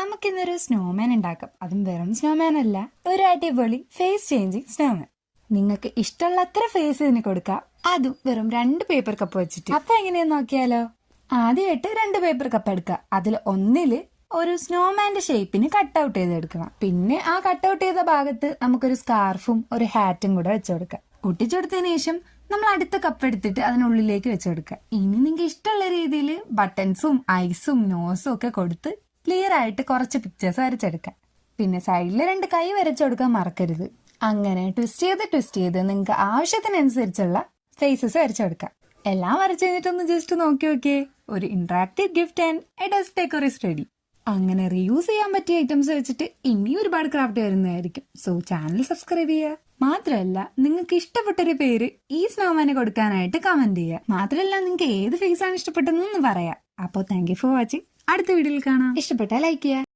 നമുക്കിന്നൊരു സ്നോമാൻ ഉണ്ടാക്കാം. അതും വെറും സ്നോമാൻ അല്ല, ഒരു അടിപൊളി ഫേസ് ചേഞ്ചിങ് സ്നോമാൻ. നിങ്ങൾക്ക് ഇഷ്ടമുള്ള അത്ര ഫേസ് ഇതിന് കൊടുക്കാം, അതും വെറും 2 പേപ്പർ കപ്പ് വെച്ചിട്ട്. അപ്പൊ എങ്ങനെയാന്ന് നോക്കിയാലോ. ആദ്യമായിട്ട് 2 പേപ്പർ കപ്പ് എടുക്കുക. അതിൽ ഒന്നില് ഒരു സ്നോമാന്റെ ഷേപ്പിന് കട്ട് ഔട്ട് ചെയ്തെടുക്കണം. പിന്നെ ആ കട്ട് ഔട്ട് ചെയ്ത ഭാഗത്ത് നമുക്കൊരു സ്കാർഫും ഒരു ഹാറ്റും കൂടെ വെച്ചുകൊടുക്കാം. ഒട്ടിച്ചെടുത്തതിന് ശേഷം നമ്മൾ അടുത്ത കപ്പ് എടുത്തിട്ട് അതിനുള്ളിലേക്ക് വെച്ചുകൊടുക്കുക. ഇനി നിങ്ങൾക്ക് ഇഷ്ടമുള്ള രീതിയിൽ ബട്ടൺസും ഐസും നോസും ഒക്കെ കൊടുത്ത് ക്ലിയർ ആയിട്ട് കുറച്ച് പിക്ചേഴ്സ് വരച്ചെടുക്കാം. പിന്നെ സൈഡിൽ 2 കൈ വരച്ചെടുക്കാൻ മറക്കരുത്. അങ്ങനെ ട്വിസ്റ്റ് ചെയ്ത് നിങ്ങൾക്ക് ആവശ്യത്തിനനുസരിച്ചുള്ള ഫേസസ് വരച്ചെടുക്കാം. എല്ലാം വരച്ചു കഴിഞ്ഞിട്ടൊന്ന് ജസ്റ്റ് നോക്കി നോക്കിയേ. ഒരു interactive gift and A desk decor is ready. അങ്ങനെ റീയൂസ് ചെയ്യാൻ പറ്റിയ ഐറ്റംസ് വെച്ചിട്ട് ഇനി ഒരുപാട് ക്രാഫ്റ്റ് വരുന്നതായിരിക്കും. സോ ചാനൽ സബ്സ്ക്രൈബ് ചെയ്യുക. മാത്രമല്ല, നിങ്ങൾക്ക് ഇഷ്ടപ്പെട്ടൊരു പേര് ഈ സ്നോമാന് കൊടുക്കാനായിട്ട് കമന്റ് ചെയ്യുക. മാത്രമല്ല, നിങ്ങൾക്ക് ഏത് ഫേസ് ആണ് ഇഷ്ടപ്പെട്ടതെന്ന് പറയാം. അപ്പോൾ താങ്ക് യു ഫോർ വാച്ചിങ്. അടുത്ത വീഡിയോയിൽ കാണാം. ഇഷ്ടപ്പെട്ടാൽ ലൈക്ക് ചെയ്യുക.